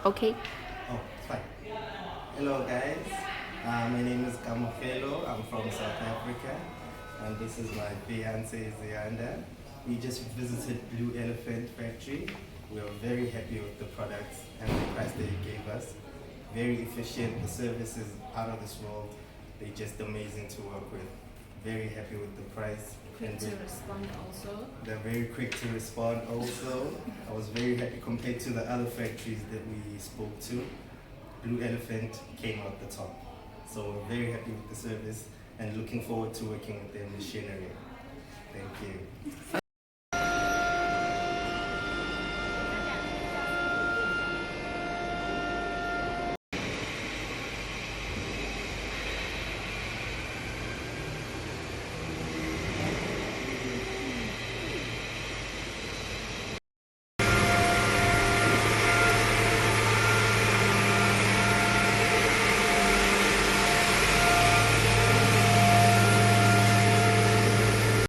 Okay. Oh, fine. Hello guys, my name is Kamofelo. I'm from South Africa, and this is my fiance Zianda. We just visited Blue Elephant Factory. We are very happy with the products and the price they gave us. Very efficient, the service is out of this world. They're just amazing to work with. Very happy with the price. Quick to respond also. They're very quick to respond also. I was very happy compared to the other factories that we spoke to. Blue Elephant came out the top. So we're very happy with the service and looking forward to working with their machinery. Thank you.